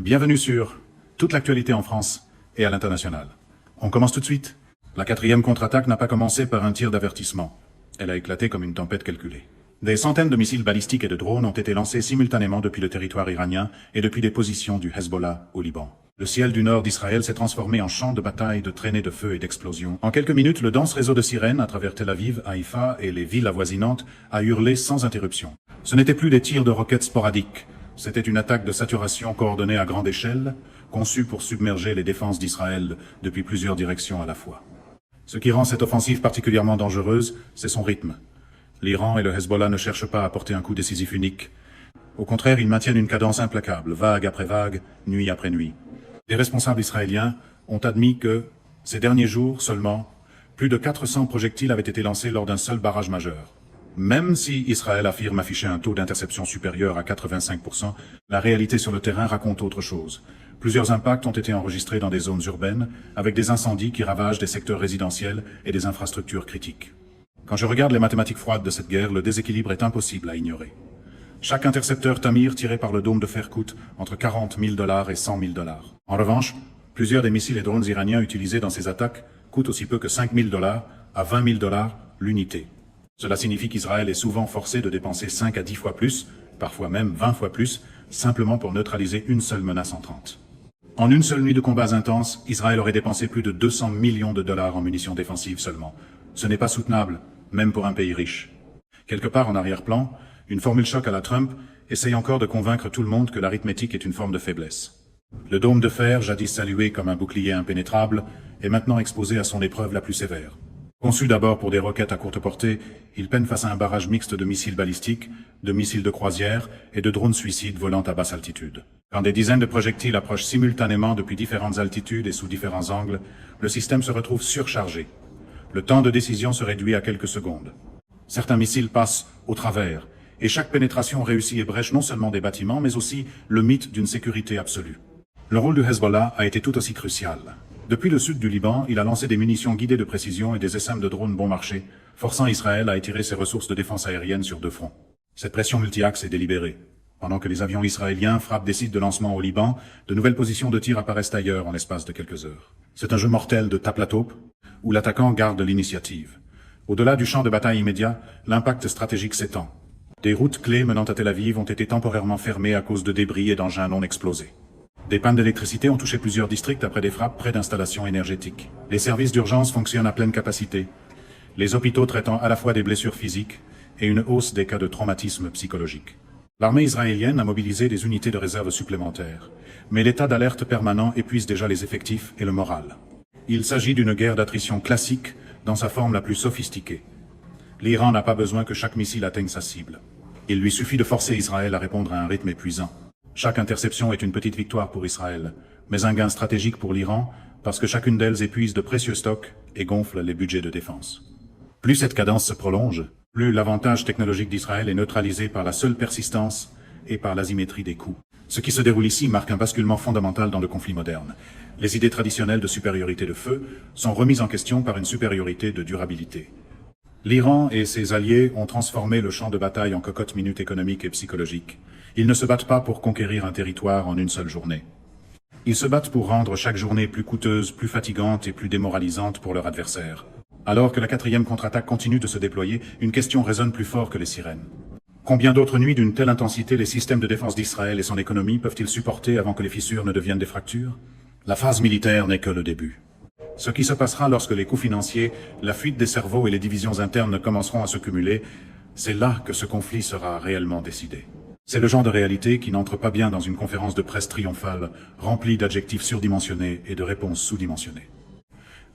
Bienvenue sur toute l'actualité en France et à l'international. On commence tout de suite. La 4e contre-attaque n'a pas commencé par un tir d'avertissement. Elle a éclaté comme une tempête calculée. Des centaines de missiles balistiques et de drones ont été lancés simultanément depuis le territoire iranien et depuis les positions du Hezbollah au Liban. Le ciel du nord d'Israël s'est transformé en champ de bataille, de traînées de feu et d'explosions. En quelques minutes, le dense réseau de sirènes à travers Tel Aviv, Haïfa et les villes avoisinantes a hurlé sans interruption. Ce n'étaient plus des tirs de roquettes sporadiques. C'était une attaque de saturation coordonnée à grande échelle, conçue pour submerger les défenses d'Israël depuis plusieurs directions à la fois. Ce qui rend cette offensive particulièrement dangereuse, c'est son rythme. L'Iran et le Hezbollah ne cherchent pas à porter un coup décisif unique. Au contraire, ils maintiennent une cadence implacable, vague après vague, nuit après nuit. Les responsables israéliens ont admis que, ces derniers jours seulement, plus de 400 projectiles avaient été lancés lors d'un seul barrage majeur. Même si Israël affirme afficher un taux d'interception supérieur à 85%, la réalité sur le terrain raconte autre chose. Plusieurs impacts ont été enregistrés dans des zones urbaines, avec des incendies qui ravagent des secteurs résidentiels et des infrastructures critiques. Quand je regarde les mathématiques froides de cette guerre, le déséquilibre est impossible à ignorer. Chaque intercepteur Tamir tiré par le dôme de fer coûte entre 40 000 $ et 100 000 $. En revanche, plusieurs des missiles et drones iraniens utilisés dans ces attaques coûtent aussi peu que 5 000 $ à 20 000 $ l'unité. Cela signifie qu'Israël est souvent forcé de dépenser 5 à 10 fois plus, parfois même 20 fois plus, simplement pour neutraliser une seule menace entrante. En une seule nuit de combats intenses, Israël aurait dépensé plus de 200 millions de dollars en munitions défensives seulement. Ce n'est pas soutenable, même pour un pays riche. Quelque part en arrière-plan, une formule choc à la Trump essaye encore de convaincre tout le monde que l'arithmétique est une forme de faiblesse. Le dôme de fer, jadis salué comme un bouclier impénétrable, est maintenant exposé à son épreuve la plus sévère. Conçu d'abord pour des roquettes à courte portée, il peine face à un barrage mixte de missiles balistiques, de missiles de croisière et de drones suicides volant à basse altitude. Quand des dizaines de projectiles approchent simultanément depuis différentes altitudes et sous différents angles, le système se retrouve surchargé. Le temps de décision se réduit à quelques secondes. Certains missiles passent au travers, et chaque pénétration réussit et brèche non seulement des bâtiments, mais aussi le mythe d'une sécurité absolue. Le rôle du Hezbollah a été tout aussi crucial. Depuis le sud du Liban, il a lancé des munitions guidées de précision et des essaim de drones bon marché, forçant Israël à étirer ses ressources de défense aérienne sur deux fronts. Cette pression multi-axe est délibérée. Pendant que les avions israéliens frappent des sites de lancement au Liban, de nouvelles positions de tir apparaissent ailleurs en l'espace de quelques heures. C'est un jeu mortel de tape-la-taupe, où l'attaquant garde l'initiative. Au-delà du champ de bataille immédiat, l'impact stratégique s'étend. Des routes clés menant à Tel Aviv ont été temporairement fermées à cause de débris et d'engins non explosés. Des pannes d'électricité ont touché plusieurs districts après des frappes près d'installations énergétiques. Les services d'urgence fonctionnent à pleine capacité, les hôpitaux traitant à la fois des blessures physiques et une hausse des cas de traumatisme psychologique. L'armée israélienne a mobilisé des unités de réserve supplémentaires, mais l'état d'alerte permanent épuise déjà les effectifs et le moral. Il s'agit d'une guerre d'attrition classique dans sa forme la plus sophistiquée. L'Iran n'a pas besoin que chaque missile atteigne sa cible. Il lui suffit de forcer Israël à répondre à un rythme épuisant. Chaque interception est une petite victoire pour Israël, mais un gain stratégique pour l'Iran, parce que chacune d'elles épuise de précieux stocks et gonfle les budgets de défense. Plus cette cadence se prolonge, plus l'avantage technologique d'Israël est neutralisé par la seule persistance et par l'asymétrie des coûts. Ce qui se déroule ici marque un basculement fondamental dans le conflit moderne. Les idées traditionnelles de supériorité de feu sont remises en question par une supériorité de durabilité. L'Iran et ses alliés ont transformé le champ de bataille en cocotte-minute économique et psychologique. Ils ne se battent pas pour conquérir un territoire en une seule journée. Ils se battent pour rendre chaque journée plus coûteuse, plus fatigante et plus démoralisante pour leur adversaire. Alors que la 4e contre-attaque continue de se déployer, une question résonne plus fort que les sirènes. Combien d'autres nuits d'une telle intensité les systèmes de défense d'Israël et son économie peuvent-ils supporter avant que les fissures ne deviennent des fractures? La phase militaire n'est que le début. Ce qui se passera lorsque les coûts financiers, la fuite des cerveaux et les divisions internes commenceront à se cumuler, c'est là que ce conflit sera réellement décidé. C'est le genre de réalité qui n'entre pas bien dans une conférence de presse triomphale, remplie d'adjectifs surdimensionnés et de réponses sous-dimensionnées.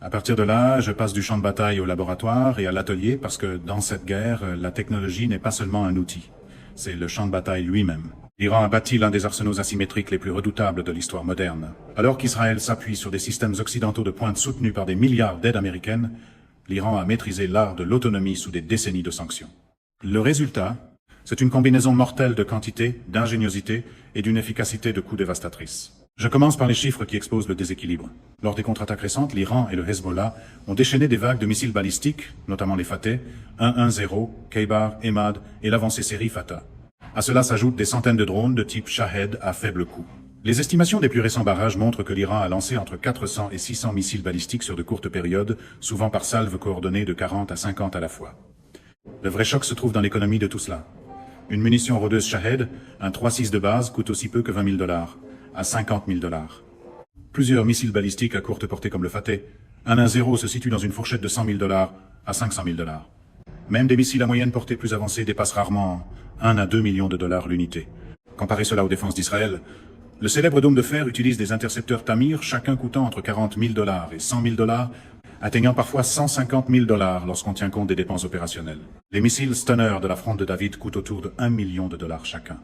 À partir de là, je passe du champ de bataille au laboratoire et à l'atelier parce que dans cette guerre, la technologie n'est pas seulement un outil. C'est le champ de bataille lui-même. L'Iran a bâti l'un des arsenaux asymétriques les plus redoutables de l'histoire moderne. Alors qu'Israël s'appuie sur des systèmes occidentaux de pointe soutenus par des milliards d'aides américaines, l'Iran a maîtrisé l'art de l'autonomie sous des décennies de sanctions. Le résultat, c'est une combinaison mortelle de quantité, d'ingéniosité et d'une efficacité de coût dévastatrice. Je commence par les chiffres qui exposent le déséquilibre. Lors des contre-attaques récentes, l'Iran et le Hezbollah ont déchaîné des vagues de missiles balistiques, notamment les Fateh, 1-1-0, Khaybar, Emad et l'avancée série Fatah. À cela s'ajoutent des centaines de drones de type Shahed à faible coût. Les estimations des plus récents barrages montrent que l'Iran a lancé entre 400 et 600 missiles balistiques sur de courtes périodes, souvent par salves coordonnées de 40 à 50 à la fois. Le vrai choc se trouve dans l'économie de tout cela. Une munition rôdeuse Shahed, un 3.6 de base, coûte aussi peu que 20 000 $, à 50 000 $. Plusieurs missiles balistiques à courte portée comme le Fateh, un 1-0 se situe dans une fourchette de 100 000 $ à 500 000 $. Même des missiles à moyenne portée plus avancés dépassent rarement 1 à 2 millions de dollars l'unité. Comparez cela aux défenses d'Israël. Le célèbre dôme de fer utilise des intercepteurs Tamir, chacun coûtant entre 40 000 $ et 100 000 $, atteignant parfois 150 000 $ lorsqu'on tient compte des dépenses opérationnelles. Les missiles Stunner de la fronde de David coûtent autour de 1 million de $ chacun.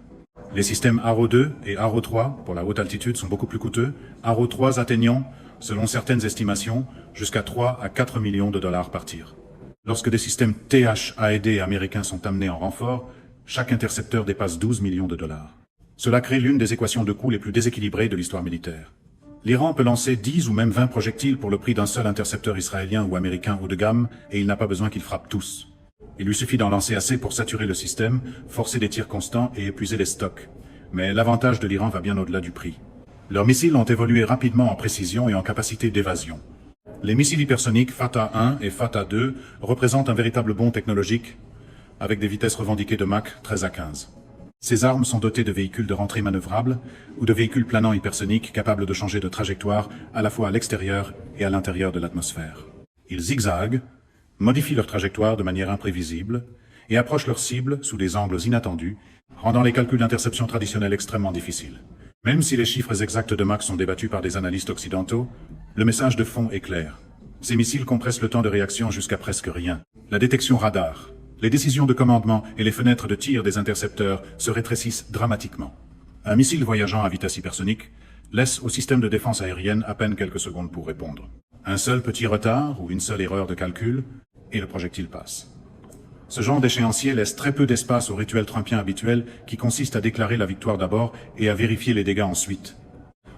Les systèmes Arrow 2 et Arrow 3 pour la haute altitude sont beaucoup plus coûteux, Arrow 3 atteignant, selon certaines estimations, jusqu'à 3 à 4 millions de $ par tir. Lorsque des systèmes TH-AED américains sont amenés en renfort, chaque intercepteur dépasse 12 millions de $. Cela crée l'une des équations de coût les plus déséquilibrées de l'histoire militaire. L'Iran peut lancer 10 ou même 20 projectiles pour le prix d'un seul intercepteur israélien ou américain haut de gamme, et il n'a pas besoin qu'ils frappent tous. Il lui suffit d'en lancer assez pour saturer le système, forcer des tirs constants et épuiser les stocks. Mais l'avantage de l'Iran va bien au-delà du prix. Leurs missiles ont évolué rapidement en précision et en capacité d'évasion. Les missiles hypersoniques Fatah 1 et Fatah 2 représentent un véritable bond technologique, avec des vitesses revendiquées de Mach 13 à 15. Ces armes sont dotées de véhicules de rentrée manœuvrables ou de véhicules planants hypersoniques capables de changer de trajectoire à la fois à l'extérieur et à l'intérieur de l'atmosphère. Ils zigzaguent, modifient leur trajectoire de manière imprévisible et approchent leur cible sous des angles inattendus, rendant les calculs d'interception traditionnels extrêmement difficiles. Même si les chiffres exacts de Mach sont débattus par des analystes occidentaux, le message de fond est clair. Ces missiles compressent le temps de réaction jusqu'à presque rien. La détection radar, les décisions de commandement et les fenêtres de tir des intercepteurs se rétrécissent dramatiquement. Un missile voyageant à vitesse hypersonique laisse au système de défense aérienne à peine quelques secondes pour répondre. Un seul petit retard ou une seule erreur de calcul, et le projectile passe. Ce genre d'échéancier laisse très peu d'espace au rituel trumpien habituel qui consiste à déclarer la victoire d'abord et à vérifier les dégâts ensuite.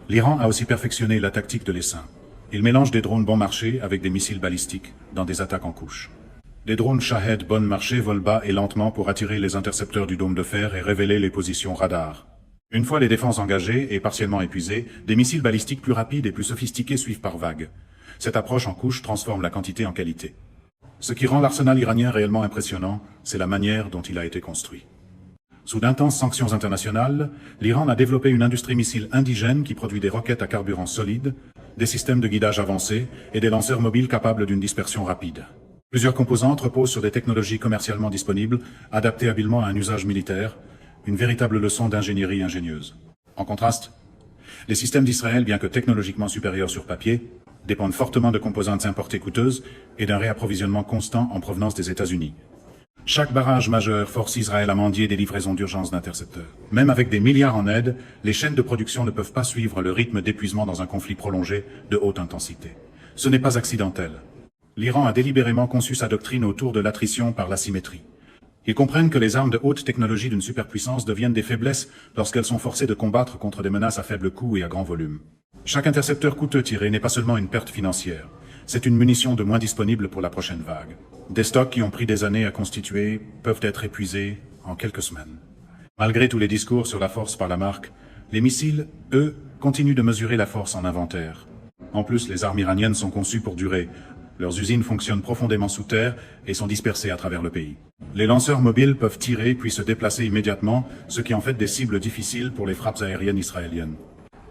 L'Iran a aussi perfectionné la tactique de l'essaim. Il mélange des drones bon marché avec des missiles balistiques dans des attaques en couche. Des drones Shahed bon marché volent bas et lentement pour attirer les intercepteurs du dôme de fer et révéler les positions radar. Une fois les défenses engagées et partiellement épuisées, des missiles balistiques plus rapides et plus sophistiqués suivent par vagues. Cette approche en couche transforme la quantité en qualité. Ce qui rend l'arsenal iranien réellement impressionnant, c'est la manière dont il a été construit. Sous d'intenses sanctions internationales, l'Iran a développé une industrie missile indigène qui produit des roquettes à carburant solide, des systèmes de guidage avancés et des lanceurs mobiles capables d'une dispersion rapide. Plusieurs composantes reposent sur des technologies commercialement disponibles, adaptées habilement à un usage militaire, une véritable leçon d'ingénierie ingénieuse. En contraste, les systèmes d'Israël, bien que technologiquement supérieurs sur papier, dépendent fortement de composantes importées coûteuses et d'un réapprovisionnement constant en provenance des États-Unis. Chaque barrage majeur force Israël à mendier des livraisons d'urgence d'intercepteurs. Même avec des milliards en aide, les chaînes de production ne peuvent pas suivre le rythme d'épuisement dans un conflit prolongé de haute intensité. Ce n'est pas accidentel. L'Iran a délibérément conçu sa doctrine autour de l'attrition par l'asymétrie. Ils comprennent que les armes de haute technologie d'une superpuissance deviennent des faiblesses lorsqu'elles sont forcées de combattre contre des menaces à faible coût et à grand volume. Chaque intercepteur coûteux tiré n'est pas seulement une perte financière, c'est une munition de moins disponible pour la prochaine vague. Des stocks qui ont pris des années à constituer peuvent être épuisés en quelques semaines. Malgré tous les discours sur la force par la marque, les missiles, eux, continuent de mesurer la force en inventaire. En plus, les armes iraniennes sont conçues pour durer. Leurs usines fonctionnent profondément sous terre et sont dispersées à travers le pays. Les lanceurs mobiles peuvent tirer puis se déplacer immédiatement, ce qui en fait des cibles difficiles pour les frappes aériennes israéliennes.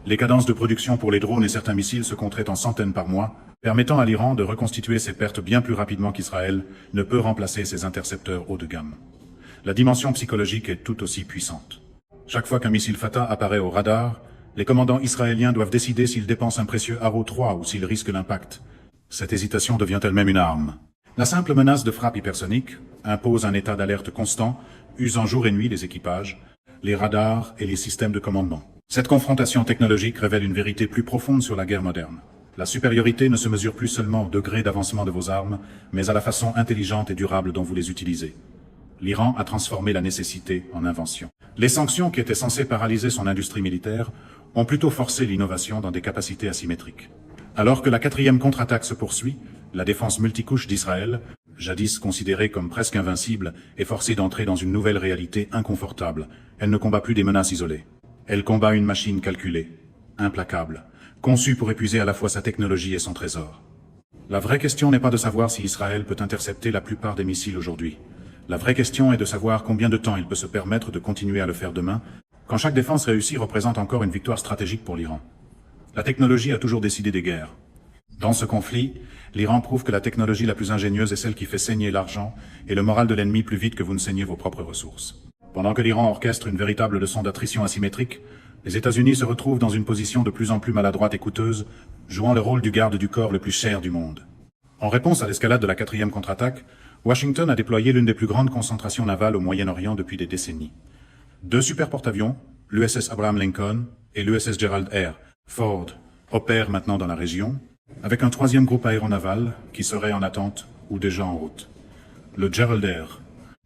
Les cadences de production pour les drones et certains missiles se compteraient en centaines par mois, permettant à l'Iran de reconstituer ses pertes bien plus rapidement qu'Israël ne peut remplacer ses intercepteurs haut de gamme. La dimension psychologique est tout aussi puissante. Chaque fois qu'un missile Fatah apparaît au radar, les commandants israéliens doivent décider s'ils dépensent un précieux Arrow 3 ou s'ils risquent l'impact. Cette hésitation devient elle-même une arme. La simple menace de frappe hypersonique impose un état d'alerte constant, usant jour et nuit les équipages, les radars et les systèmes de commandement. Cette confrontation technologique révèle une vérité plus profonde sur la guerre moderne. La supériorité ne se mesure plus seulement au degré d'avancement de vos armes, mais à la façon intelligente et durable dont vous les utilisez. L'Iran a transformé la nécessité en invention. Les sanctions qui étaient censées paralyser son industrie militaire ont plutôt forcé l'innovation dans des capacités asymétriques. Alors que la 4e contre-attaque se poursuit, la défense multicouche d'Israël, jadis considérée comme presque invincible, est forcée d'entrer dans une nouvelle réalité inconfortable. Elle ne combat plus des menaces isolées. Elle combat une machine calculée. implacable, conçu pour épuiser à la fois sa technologie et son trésor. La vraie question n'est pas de savoir si Israël peut intercepter la plupart des missiles aujourd'hui. La vraie question est de savoir combien de temps il peut se permettre de continuer à le faire demain, quand chaque défense réussie représente encore une victoire stratégique pour l'Iran. La technologie a toujours décidé des guerres. Dans ce conflit, l'Iran prouve que la technologie la plus ingénieuse est celle qui fait saigner l'argent et le moral de l'ennemi plus vite que vous ne saignez vos propres ressources. Pendant que l'Iran orchestre une véritable leçon d'attrition asymétrique, les États-Unis se retrouvent dans une position de plus en plus maladroite et coûteuse, jouant le rôle du garde du corps le plus cher du monde. En réponse à l'escalade de la 4e contre-attaque, Washington a déployé l'une des plus grandes concentrations navales au Moyen-Orient depuis des décennies. 2 super porte-avions, l'USS Abraham Lincoln et l'USS Gerald R. Ford, opèrent maintenant dans la région, avec un 3e groupe aéronaval qui serait en attente ou déjà en route. Le Gerald R.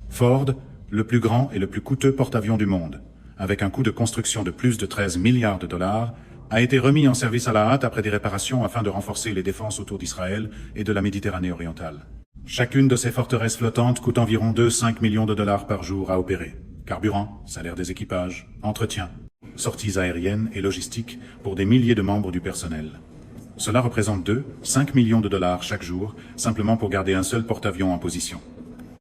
Ford, le plus grand et le plus coûteux porte-avions du monde, avec un coût de construction de plus de 13 milliards de dollars, a été remis en service à la hâte après des réparations afin de renforcer les défenses autour d'Israël et de la Méditerranée orientale. Chacune de ces forteresses flottantes coûte environ 2-5 millions de dollars par jour à opérer. Carburant, salaire des équipages, entretien, sorties aériennes et logistiques pour des milliers de membres du personnel. Cela représente 2-5 millions de dollars chaque jour, simplement pour garder un seul porte-avions en position.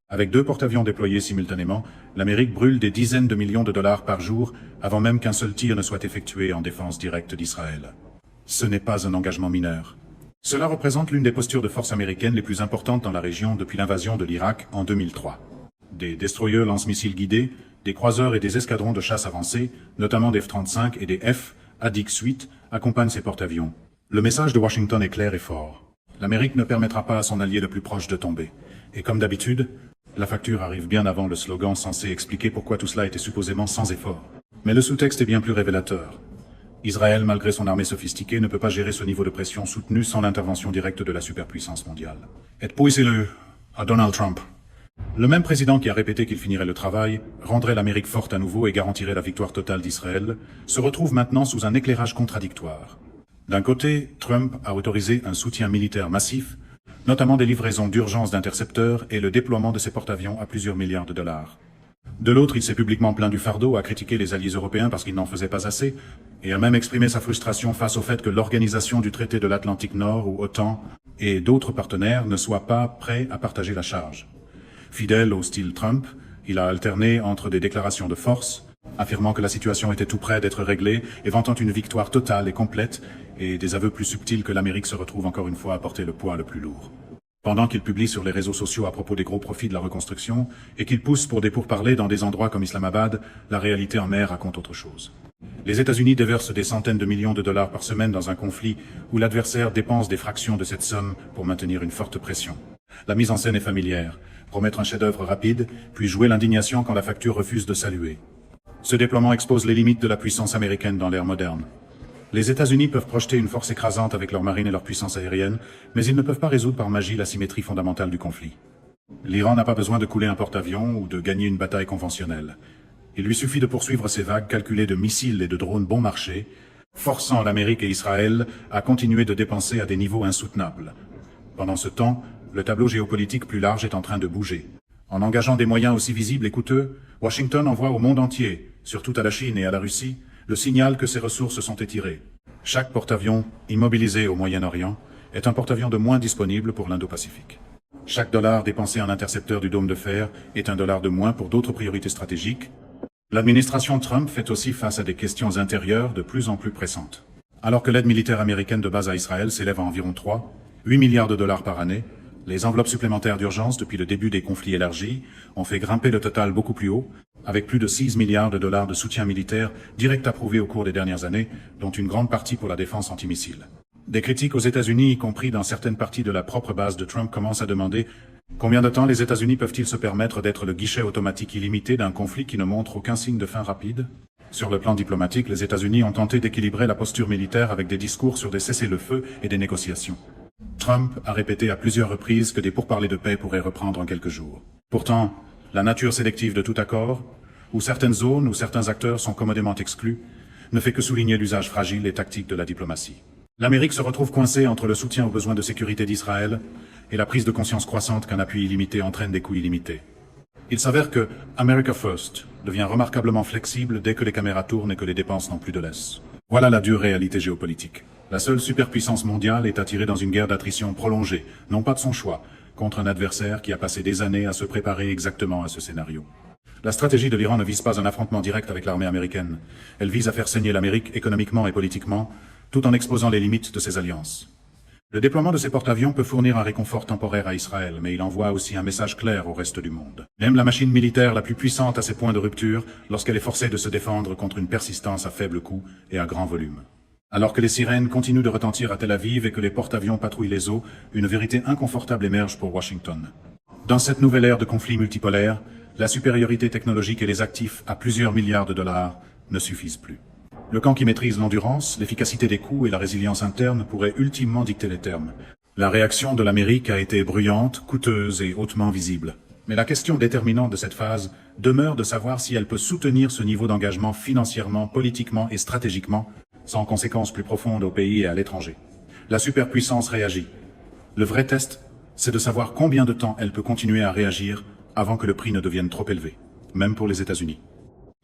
Avec 2 porte-avions déployés simultanément, l'Amérique brûle des dizaines de millions de dollars par jour avant même qu'un seul tir ne soit effectué en défense directe d'Israël. Ce n'est pas un engagement mineur. Cela représente l'une des postures de force américaines les plus importantes dans la région depuis l'invasion de l'Irak en 2003. Des destroyers lance-missiles guidés, des croiseurs et des escadrons de chasse avancés, notamment des F-35 et des F-ADIX-8, accompagnent ces porte-avions. Le message de Washington est clair et fort. L'Amérique ne permettra pas à son allié le plus proche de tomber. Et comme d'habitude, la facture arrive bien avant le slogan censé expliquer pourquoi tout cela était supposément sans effort. Mais le sous-texte est bien plus révélateur. Israël, malgré son armée sophistiquée, ne peut pas gérer ce niveau de pression soutenu sans l'intervention directe de la superpuissance mondiale. Et puis c'est à Donald Trump. Le même président qui a répété qu'il finirait le travail, rendrait l'Amérique forte à nouveau et garantirait la victoire totale d'Israël, se retrouve maintenant sous un éclairage contradictoire. D'un côté, Trump a autorisé un soutien militaire massif, notamment des livraisons d'urgence d'intercepteurs et le déploiement de ses porte-avions à plusieurs milliards de dollars. De l'autre, il s'est publiquement plaint du fardeau, a critiqué les alliés européens parce qu'ils n'en faisaient pas assez, et a même exprimé sa frustration face au fait que l'organisation du traité de l'Atlantique Nord, ou OTAN, et d'autres partenaires ne soient pas prêts à partager la charge. Fidèle au style Trump, il a alterné entre des déclarations de force, affirmant que la situation était tout près d'être réglée et vantant une victoire totale et complète, et des aveux plus subtils que l'Amérique se retrouve encore une fois à porter le poids le plus lourd. Pendant qu'il publie sur les réseaux sociaux à propos des gros profits de la reconstruction, et qu'il pousse pour des pourparlers dans des endroits comme Islamabad, la réalité en mer raconte autre chose. Les États-Unis déversent des centaines de millions de dollars par semaine dans un conflit où l'adversaire dépense des fractions de cette somme pour maintenir une forte pression. La mise en scène est familière, promettre un chef-d'œuvre rapide, puis jouer l'indignation quand la facture refuse de saluer. Ce déploiement expose les limites de la puissance américaine dans l'ère moderne. Les États-Unis peuvent projeter une force écrasante avec leur marine et leur puissance aérienne, mais ils ne peuvent pas résoudre par magie la symétrie fondamentale du conflit. L'Iran n'a pas besoin de couler un porte-avions ou de gagner une bataille conventionnelle. Il lui suffit de poursuivre ses vagues calculées de missiles et de drones bon marché, forçant l'Amérique et Israël à continuer de dépenser à des niveaux insoutenables. Pendant ce temps, le tableau géopolitique plus large est en train de bouger. En engageant des moyens aussi visibles et coûteux, Washington envoie au monde entier, surtout à la Chine et à la Russie, le signal que ses ressources sont étirées. Chaque porte-avions immobilisé au Moyen-Orient est un porte-avions de moins disponible pour l'Indo-Pacifique. Chaque dollar dépensé en intercepteur du dôme de fer est un dollar de moins pour d'autres priorités stratégiques. L'administration Trump fait aussi face à des questions intérieures de plus en plus pressantes. Alors que l'aide militaire américaine de base à Israël s'élève à environ 8 milliards de dollars par année, les enveloppes supplémentaires d'urgence depuis le début des conflits élargis ont fait grimper le total beaucoup plus haut, avec plus de 6 milliards de dollars de soutien militaire direct approuvé au cours des dernières années, dont une grande partie pour la défense antimissile. Des critiques aux États-Unis, y compris dans certaines parties de la propre base de Trump, commencent à demander combien de temps les États-Unis peuvent-ils se permettre d'être le guichet automatique illimité d'un conflit qui ne montre aucun signe de fin rapide? Sur le plan diplomatique, les États-Unis ont tenté d'équilibrer la posture militaire avec des discours sur des cessez-le-feu et des négociations. Trump a répété à plusieurs reprises que des pourparlers de paix pourraient reprendre en quelques jours. Pourtant, la nature sélective de tout accord, où certaines zones ou certains acteurs sont commodément exclus, ne fait que souligner l'usage fragile et tactique de la diplomatie. L'Amérique se retrouve coincée entre le soutien aux besoins de sécurité d'Israël et la prise de conscience croissante qu'un appui illimité entraîne des coûts illimités. Il s'avère que America First devient remarquablement flexible dès que les caméras tournent et que les dépenses n'ont plus de laisse. Voilà la dure réalité géopolitique. La seule superpuissance mondiale est attirée dans une guerre d'attrition prolongée, non pas de son choix, contre un adversaire qui a passé des années à se préparer exactement à ce scénario. La stratégie de l'Iran ne vise pas un affrontement direct avec l'armée américaine. Elle vise à faire saigner l'Amérique économiquement et politiquement, tout en exposant les limites de ses alliances. Le déploiement de ces porte-avions peut fournir un réconfort temporaire à Israël, mais il envoie aussi un message clair au reste du monde. Même la machine militaire la plus puissante a ses points de rupture lorsqu'elle est forcée de se défendre contre une persistance à faible coût et à grand volume. Alors que les sirènes continuent de retentir à Tel Aviv et que les porte-avions patrouillent les eaux, une vérité inconfortable émerge pour Washington. Dans cette nouvelle ère de conflit multipolaire, la supériorité technologique et les actifs à plusieurs milliards de dollars ne suffisent plus. Le camp qui maîtrise l'endurance, l'efficacité des coups et la résilience interne pourrait ultimement dicter les termes. La réaction de l'Amérique a été bruyante, coûteuse et hautement visible. Mais la question déterminante de cette phase demeure de savoir si elle peut soutenir ce niveau d'engagement financièrement, politiquement et stratégiquement, sans conséquences plus profondes au pays et à l'étranger. La superpuissance réagit. Le vrai test, c'est de savoir combien de temps elle peut continuer à réagir avant que le prix ne devienne trop élevé, même pour les États-Unis.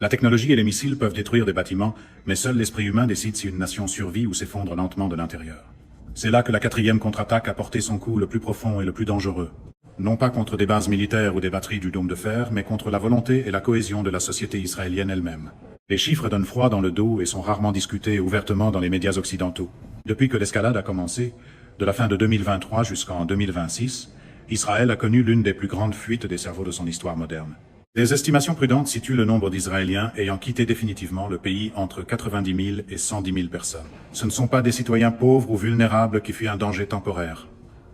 La technologie et les missiles peuvent détruire des bâtiments, mais seul l'esprit humain décide si une nation survit ou s'effondre lentement de l'intérieur. C'est là que la 4e contre-attaque a porté son coup le plus profond et le plus dangereux. Non pas contre des bases militaires ou des batteries du dôme de fer, mais contre la volonté et la cohésion de la société israélienne elle-même. Les chiffres donnent froid dans le dos et sont rarement discutés ouvertement dans les médias occidentaux. Depuis que l'escalade a commencé, de la fin de 2023 jusqu'en 2026, Israël a connu l'une des plus grandes fuites des cerveaux de son histoire moderne. Des estimations prudentes situent le nombre d'Israéliens ayant quitté définitivement le pays entre 90 000 et 110 000 personnes. Ce ne sont pas des citoyens pauvres ou vulnérables qui fuient un danger temporaire.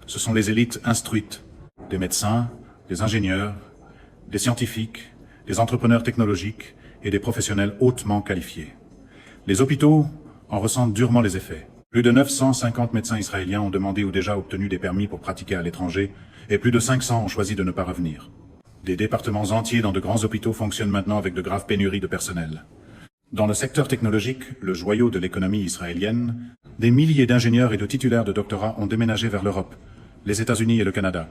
Ce sont les élites instruites, des médecins, des ingénieurs, des scientifiques, des entrepreneurs technologiques et des professionnels hautement qualifiés. Les hôpitaux en ressentent durement les effets. Plus de 950 médecins israéliens ont demandé ou déjà obtenu des permis pour pratiquer à l'étranger, et plus de 500 ont choisi de ne pas revenir. Des départements entiers dans de grands hôpitaux fonctionnent maintenant avec de graves pénuries de personnel. Dans le secteur technologique, le joyau de l'économie israélienne, des milliers d'ingénieurs et de titulaires de doctorats ont déménagé vers l'Europe, les États-Unis et le Canada.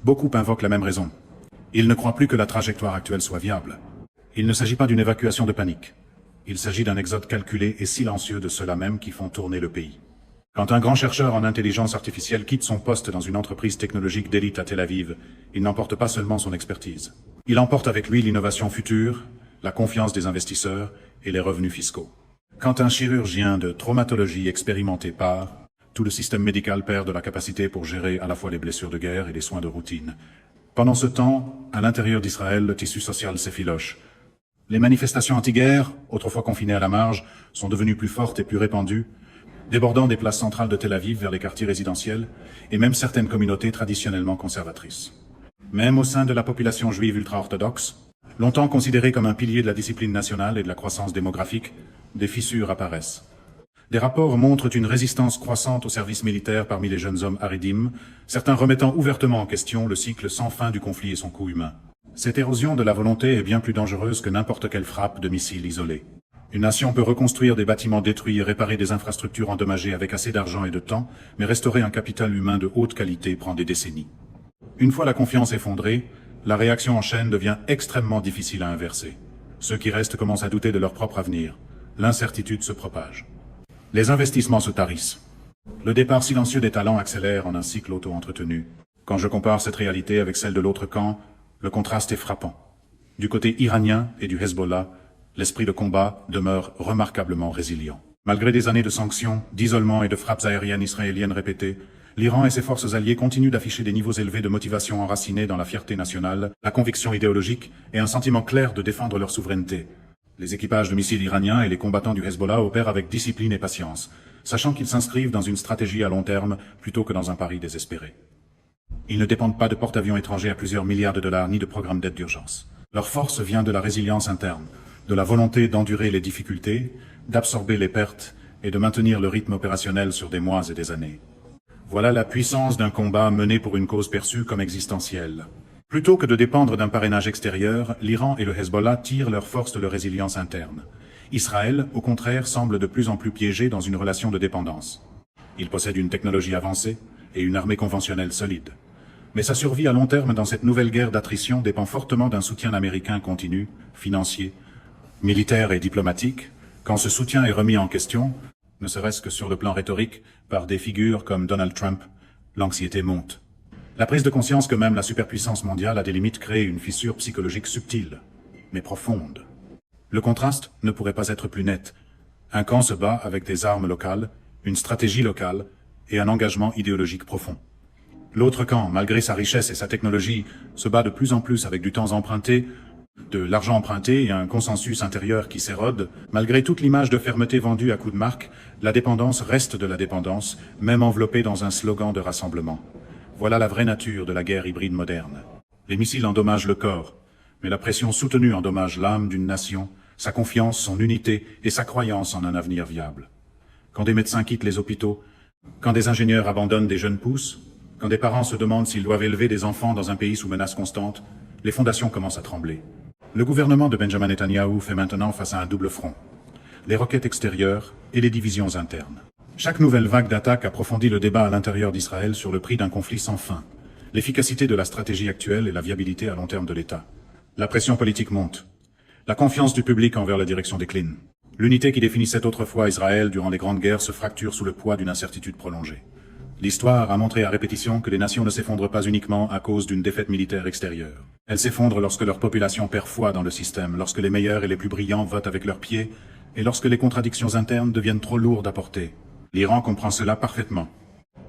Beaucoup invoquent la même raison. Ils ne croient plus que la trajectoire actuelle soit viable. Il ne s'agit pas d'une évacuation de panique. Il s'agit d'un exode calculé et silencieux de ceux-là même qui font tourner le pays. Quand un grand chercheur en intelligence artificielle quitte son poste dans une entreprise technologique d'élite à Tel Aviv, il n'emporte pas seulement son expertise. Il emporte avec lui l'innovation future, la confiance des investisseurs et les revenus fiscaux. Quand un chirurgien de traumatologie expérimenté part, tout le système médical perd de la capacité pour gérer à la fois les blessures de guerre et les soins de routine. Pendant ce temps, à l'intérieur d'Israël, le tissu social s'effiloche. Les manifestations anti-guerre, autrefois confinées à la marge, sont devenues plus fortes et plus répandues, débordant des places centrales de Tel Aviv vers les quartiers résidentiels et même certaines communautés traditionnellement conservatrices. Même au sein de la population juive ultra-orthodoxe, longtemps considérée comme un pilier de la discipline nationale et de la croissance démographique, des fissures apparaissent. Des rapports montrent une résistance croissante au service militaire parmi les jeunes hommes haridim, certains remettant ouvertement en question le cycle sans fin du conflit et son coût humain. Cette érosion de la volonté est bien plus dangereuse que n'importe quelle frappe de missiles isolés. Une nation peut reconstruire des bâtiments détruits et réparer des infrastructures endommagées avec assez d'argent et de temps, mais restaurer un capital humain de haute qualité prend des décennies. Une fois la confiance effondrée, la réaction en chaîne devient extrêmement difficile à inverser. Ceux qui restent commencent à douter de leur propre avenir. L'incertitude se propage. Les investissements se tarissent. Le départ silencieux des talents accélère en un cycle auto-entretenu. Quand je compare cette réalité avec celle de l'autre camp, le contraste est frappant. Du côté iranien et du Hezbollah, l'esprit de combat demeure remarquablement résilient. Malgré des années de sanctions, d'isolement et de frappes aériennes israéliennes répétées, l'Iran et ses forces alliées continuent d'afficher des niveaux élevés de motivation enracinés dans la fierté nationale, la conviction idéologique et un sentiment clair de défendre leur souveraineté. Les équipages de missiles iraniens et les combattants du Hezbollah opèrent avec discipline et patience, sachant qu'ils s'inscrivent dans une stratégie à long terme plutôt que dans un pari désespéré. Ils ne dépendent pas de porte-avions étrangers à plusieurs milliards de dollars ni de programmes d'aide d'urgence. Leur force vient de la résilience interne, de la volonté d'endurer les difficultés, d'absorber les pertes et de maintenir le rythme opérationnel sur des mois et des années. Voilà la puissance d'un combat mené pour une cause perçue comme existentielle. Plutôt que de dépendre d'un parrainage extérieur, l'Iran et le Hezbollah tirent leur force de leur résilience interne. Israël, au contraire, semble de plus en plus piégé dans une relation de dépendance. Il possède une technologie avancée et une armée conventionnelle solide. Mais sa survie à long terme dans cette nouvelle guerre d'attrition dépend fortement d'un soutien américain continu, financier, militaire et diplomatique, Quand ce soutien est remis en question, ne serait-ce que sur le plan rhétorique, par des figures comme Donald Trump, l'anxiété monte. La prise de conscience que même la superpuissance mondiale a des limites crée une fissure psychologique subtile, mais profonde. Le contraste ne pourrait pas être plus net. Un camp se bat avec des armes locales, une stratégie locale et un engagement idéologique profond. L'autre camp, malgré sa richesse et sa technologie, se bat de plus en plus avec du temps emprunté, de l'argent emprunté et un consensus intérieur qui s'érode. Malgré toute l'image de fermeté vendue à coups de marque, la dépendance reste de la dépendance, même enveloppée dans un slogan de rassemblement. Voilà la vraie nature de la guerre hybride moderne. Les missiles endommagent le corps, mais la pression soutenue endommage l'âme d'une nation, sa confiance, son unité et sa croyance en un avenir viable. Quand des médecins quittent les hôpitaux, quand des ingénieurs abandonnent des jeunes pousses, quand des parents se demandent s'ils doivent élever des enfants dans un pays sous menace constante, les fondations commencent à trembler. Le gouvernement de Benjamin Netanyahou fait maintenant face à un double front. Les roquettes extérieures et les divisions internes. Chaque nouvelle vague d'attaques approfondit le débat à l'intérieur d'Israël sur le prix d'un conflit sans fin, l'efficacité de la stratégie actuelle et la viabilité à long terme de l'État. La pression politique monte. La confiance du public envers la direction décline. L'unité qui définissait autrefois Israël durant les grandes guerres se fracture sous le poids d'une incertitude prolongée. L'histoire a montré à répétition que les nations ne s'effondrent pas uniquement à cause d'une défaite militaire extérieure. Elles s'effondrent lorsque leur population perd foi dans le système, lorsque les meilleurs et les plus brillants votent avec leurs pieds, et lorsque les contradictions internes deviennent trop lourdes à porter. L'Iran comprend cela parfaitement.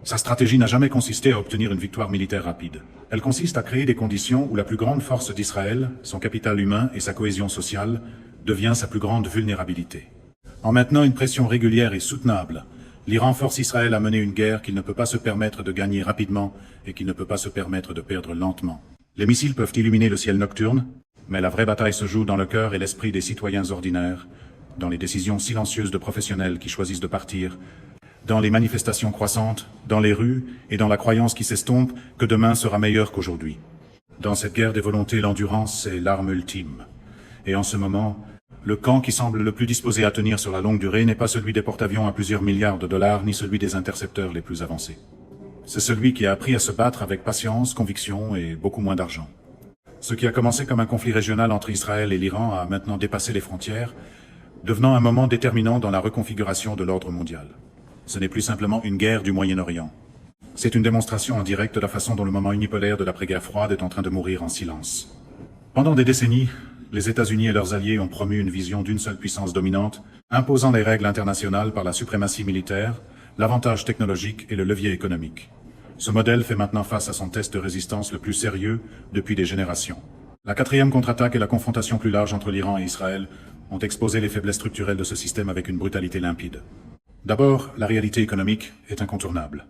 Sa stratégie n'a jamais consisté à obtenir une victoire militaire rapide. Elle consiste à créer des conditions où la plus grande force d'Israël, son capital humain et sa cohésion sociale, devient sa plus grande vulnérabilité. En maintenant une pression régulière et soutenable, l'Iran force Israël à mener une guerre qu'il ne peut pas se permettre de gagner rapidement et qu'il ne peut pas se permettre de perdre lentement. Les missiles peuvent illuminer le ciel nocturne, mais la vraie bataille se joue dans le cœur et l'esprit des citoyens ordinaires, dans les décisions silencieuses de professionnels qui choisissent de partir, dans les manifestations croissantes, dans les rues et dans la croyance qui s'estompe que demain sera meilleur qu'aujourd'hui. Dans cette guerre des volontés, l'endurance est l'arme ultime. Et en ce moment, le camp qui semble le plus disposé à tenir sur la longue durée n'est pas celui des porte-avions à plusieurs milliards de dollars, ni celui des intercepteurs les plus avancés. C'est celui qui a appris à se battre avec patience, conviction et beaucoup moins d'argent. Ce qui a commencé comme un conflit régional entre Israël et l'Iran a maintenant dépassé les frontières, devenant un moment déterminant dans la reconfiguration de l'ordre mondial. Ce n'est plus simplement une guerre du Moyen-Orient. C'est une démonstration en direct de la façon dont le moment unipolaire de l'après-guerre froide est en train de mourir en silence. Pendant des décennies, les États-Unis et leurs alliés ont promu une vision d'une seule puissance dominante, imposant les règles internationales par la suprématie militaire, l'avantage technologique et le levier économique. Ce modèle fait maintenant face à son test de résistance le plus sérieux depuis des générations. La quatrième contre-attaque et la confrontation plus large entre l'Iran et Israël ont exposé les faiblesses structurelles de ce système avec une brutalité limpide. D'abord, la réalité économique est incontournable.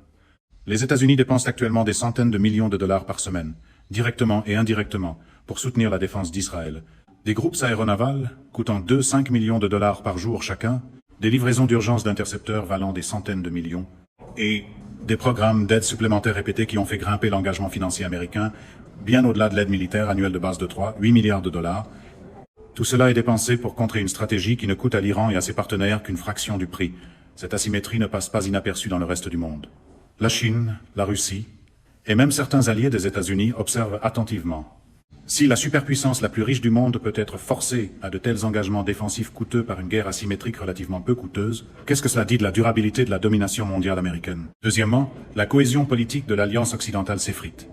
Les États-Unis dépensent actuellement des centaines de millions de dollars par semaine, directement et indirectement, pour soutenir la défense d'Israël. Des groupes aéronavals coûtant 2-5 millions de dollars par jour chacun, des livraisons d'urgence d'intercepteurs valant des centaines de millions, et des programmes d'aide supplémentaires répétés qui ont fait grimper l'engagement financier américain, bien au-delà de l'aide militaire annuelle de base de 8 milliards de dollars. Tout cela est dépensé pour contrer une stratégie qui ne coûte à l'Iran et à ses partenaires qu'une fraction du prix. Cette asymétrie ne passe pas inaperçue dans le reste du monde. La Chine, la Russie, et même certains alliés des États-Unis observent attentivement. Si la superpuissance la plus riche du monde peut être forcée à de tels engagements défensifs coûteux par une guerre asymétrique relativement peu coûteuse, qu'est-ce que cela dit de la durabilité de la domination mondiale américaine? Deuxièmement, la cohésion politique de l'Alliance occidentale s'effrite.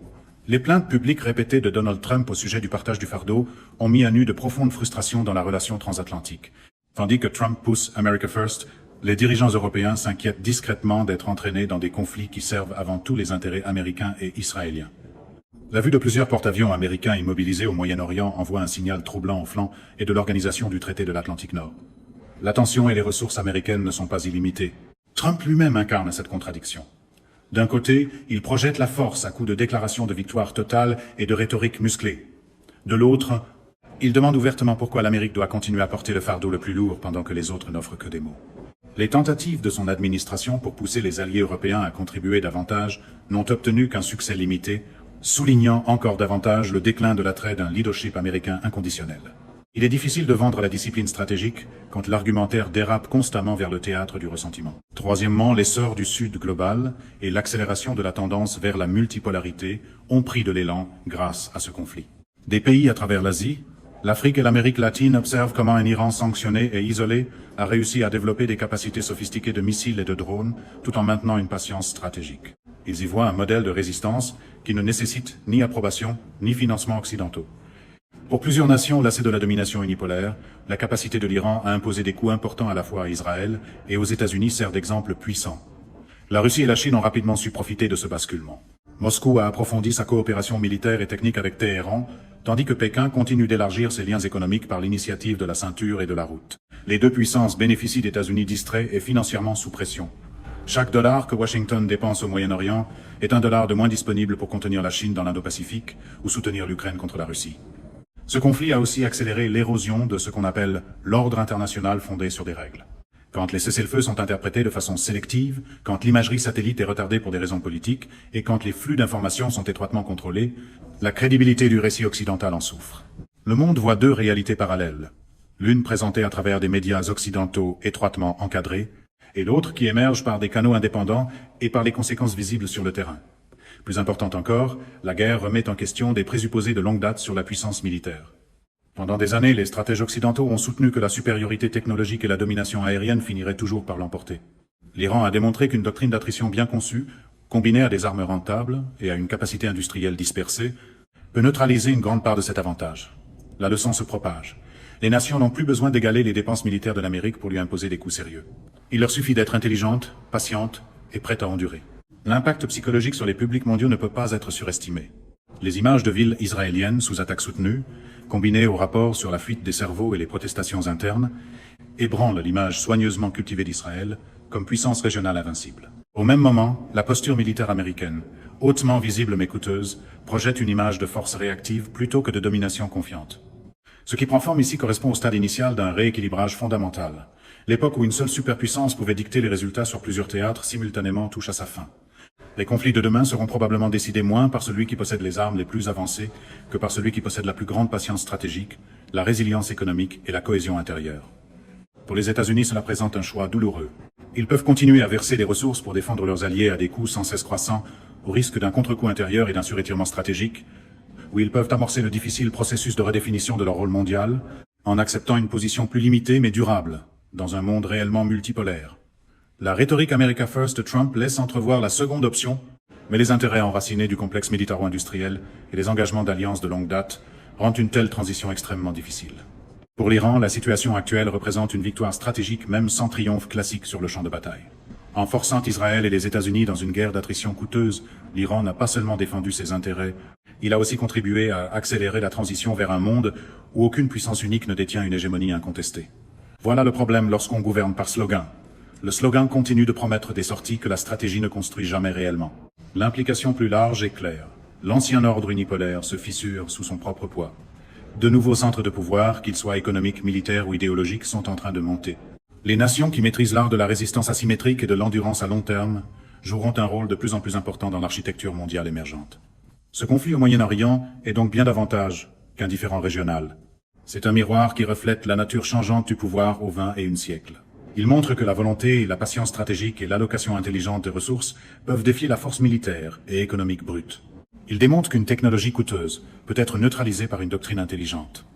Les plaintes publiques répétées de Donald Trump au sujet du partage du fardeau ont mis à nu de profondes frustrations dans la relation transatlantique. Tandis que Trump pousse America First, les dirigeants européens s'inquiètent discrètement d'être entraînés dans des conflits qui servent avant tout les intérêts américains et israéliens. La vue de plusieurs porte-avions américains immobilisés au Moyen-Orient envoie un signal troublant au flanc et de l'organisation du traité de l'Atlantique Nord. L'attention et les ressources américaines ne sont pas illimitées. Trump lui-même incarne cette contradiction. D'un côté, il projette la force à coups de déclarations de victoire totale et de rhétorique musclée. De l'autre, il demande ouvertement pourquoi l'Amérique doit continuer à porter le fardeau le plus lourd pendant que les autres n'offrent que des mots. Les tentatives de son administration pour pousser les alliés européens à contribuer davantage n'ont obtenu qu'un succès limité, soulignant encore davantage le déclin de l'attrait d'un leadership américain inconditionnel. Il est difficile de vendre la discipline stratégique quand l'argumentaire dérape constamment vers le théâtre du ressentiment. Troisièmement, l'essor du Sud global et l'accélération de la tendance vers la multipolarité ont pris de l'élan grâce à ce conflit. Des pays à travers l'Asie, L'Afrique et l'Amérique latine observent comment un Iran sanctionné et isolé a réussi à développer des capacités sophistiquées de missiles et de drones, tout en maintenant une patience stratégique. Ils y voient un modèle de résistance qui ne nécessite ni approbation, ni financement occidentaux. Pour plusieurs nations lassées de la domination unipolaire, la capacité de l'Iran à imposer des coûts importants à la fois à Israël et aux États-Unis sert d'exemple puissant. La Russie et la Chine ont rapidement su profiter de ce basculement. Moscou a approfondi sa coopération militaire et technique avec Téhéran, tandis que Pékin continue d'élargir ses liens économiques par l'initiative de la ceinture et de la route. Les deux puissances bénéficient d'États-Unis distraits et financièrement sous pression. Chaque dollar que Washington dépense au Moyen-Orient est un dollar de moins disponible pour contenir la Chine dans l'Indo-Pacifique ou soutenir l'Ukraine contre la Russie. Ce conflit a aussi accéléré l'érosion de ce qu'on appelle l'ordre international fondé sur des règles. Quand les cessez-le-feu sont interprétés de façon sélective, quand l'imagerie satellite est retardée pour des raisons politiques, et quand les flux d'informations sont étroitement contrôlés, la crédibilité du récit occidental en souffre. Le monde voit deux réalités parallèles. L'une présentée à travers des médias occidentaux étroitement encadrés, et l'autre qui émerge par des canaux indépendants et par les conséquences visibles sur le terrain. Plus important encore, la guerre remet en question des présupposés de longue date sur la puissance militaire. Pendant des années, les stratèges occidentaux ont soutenu que la supériorité technologique et la domination aérienne finiraient toujours par l'emporter. L'Iran a démontré qu'une doctrine d'attrition bien conçue, combinée à des armes rentables et à une capacité industrielle dispersée, peut neutraliser une grande part de cet avantage. La leçon se propage. Les nations n'ont plus besoin d'égaler les dépenses militaires de l'Amérique pour lui imposer des coûts sérieux. Il leur suffit d'être intelligentes, patientes et prêtes à endurer. L'impact psychologique sur les publics mondiaux ne peut pas être surestimé. Les images de villes israéliennes sous attaque soutenue, combinées au rapport sur la fuite des cerveaux et les protestations internes, ébranlent l'image soigneusement cultivée d'Israël comme puissance régionale invincible. Au même moment, la posture militaire américaine, hautement visible mais coûteuse, projette une image de force réactive plutôt que de domination confiante. Ce qui prend forme ici correspond au stade initial d'un rééquilibrage fondamental. L'époque où une seule superpuissance pouvait dicter les résultats sur plusieurs théâtres simultanément touche à sa fin. Les conflits de demain seront probablement décidés moins par celui qui possède les armes les plus avancées que par celui qui possède la plus grande patience stratégique, la résilience économique et la cohésion intérieure. Pour les États-Unis, cela présente un choix douloureux. Ils peuvent continuer à verser des ressources pour défendre leurs alliés à des coûts sans cesse croissants, au risque d'un contre-coup intérieur et d'un surétirement stratégique, ou ils peuvent amorcer le difficile processus de redéfinition de leur rôle mondial, en acceptant une position plus limitée mais durable, dans un monde réellement multipolaire. La rhétorique America First de Trump laisse entrevoir la seconde option, mais les intérêts enracinés du complexe militaro-industriel et les engagements d'alliances de longue date rendent une telle transition extrêmement difficile. Pour l'Iran, la situation actuelle représente une victoire stratégique même sans triomphe classique sur le champ de bataille. En forçant Israël et les États-Unis dans une guerre d'attrition coûteuse, l'Iran n'a pas seulement défendu ses intérêts, il a aussi contribué à accélérer la transition vers un monde où aucune puissance unique ne détient une hégémonie incontestée. Voilà le problème lorsqu'on gouverne par slogan. Le slogan continue de promettre des sorties que la stratégie ne construit jamais réellement. L'implication plus large est claire. L'ancien ordre unipolaire se fissure sous son propre poids. De nouveaux centres de pouvoir, qu'ils soient économiques, militaires ou idéologiques, sont en train de monter. Les nations qui maîtrisent l'art de la résistance asymétrique et de l'endurance à long terme joueront un rôle de plus en plus important dans l'architecture mondiale émergente. Ce conflit au Moyen-Orient est donc bien davantage qu'un différend régional. C'est un miroir qui reflète la nature changeante du pouvoir au XXIe siècle. Il montre que la volonté, la patience stratégique et l'allocation intelligente des ressources peuvent défier la force militaire et économique brute. Il démontre qu'une technologie coûteuse peut être neutralisée par une doctrine intelligente.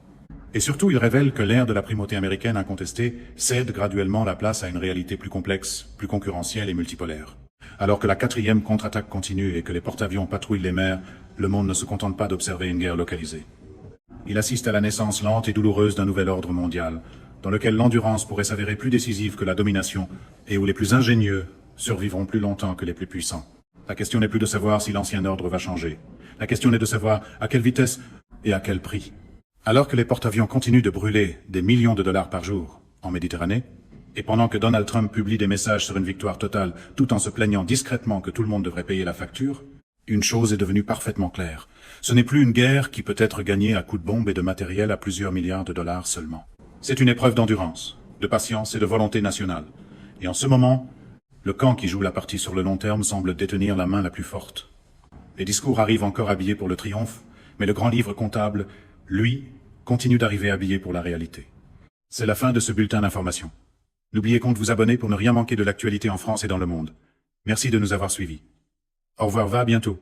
Et surtout, il révèle que l'ère de la primauté américaine incontestée cède graduellement la place à une réalité plus complexe, plus concurrentielle et multipolaire. Alors que la 4e contre-attaque continue et que les porte-avions patrouillent les mers, le monde ne se contente pas d'observer une guerre localisée. Il assiste à la naissance lente et douloureuse d'un nouvel ordre mondial, dans lequel l'endurance pourrait s'avérer plus décisive que la domination, et où les plus ingénieux survivront plus longtemps que les plus puissants. La question n'est plus de savoir si l'ancien ordre va changer. La question est de savoir à quelle vitesse et à quel prix. Alors que les porte-avions continuent de brûler des millions de dollars par jour en Méditerranée, et pendant que Donald Trump publie des messages sur une victoire totale tout en se plaignant discrètement que tout le monde devrait payer la facture, une chose est devenue parfaitement claire. Ce n'est plus une guerre qui peut être gagnée à coups de bombes et de matériel à plusieurs milliards de dollars seulement. C'est une épreuve d'endurance, de patience et de volonté nationale. Et en ce moment, le camp qui joue la partie sur le long terme semble détenir la main la plus forte. Les discours arrivent encore habillés pour le triomphe, mais le grand livre comptable, lui, continue d'arriver habillé pour la réalité. C'est la fin de ce bulletin d'information. N'oubliez pas de vous abonner pour ne rien manquer de l'actualité en France et dans le monde. Merci de nous avoir suivis. Au revoir, à bientôt.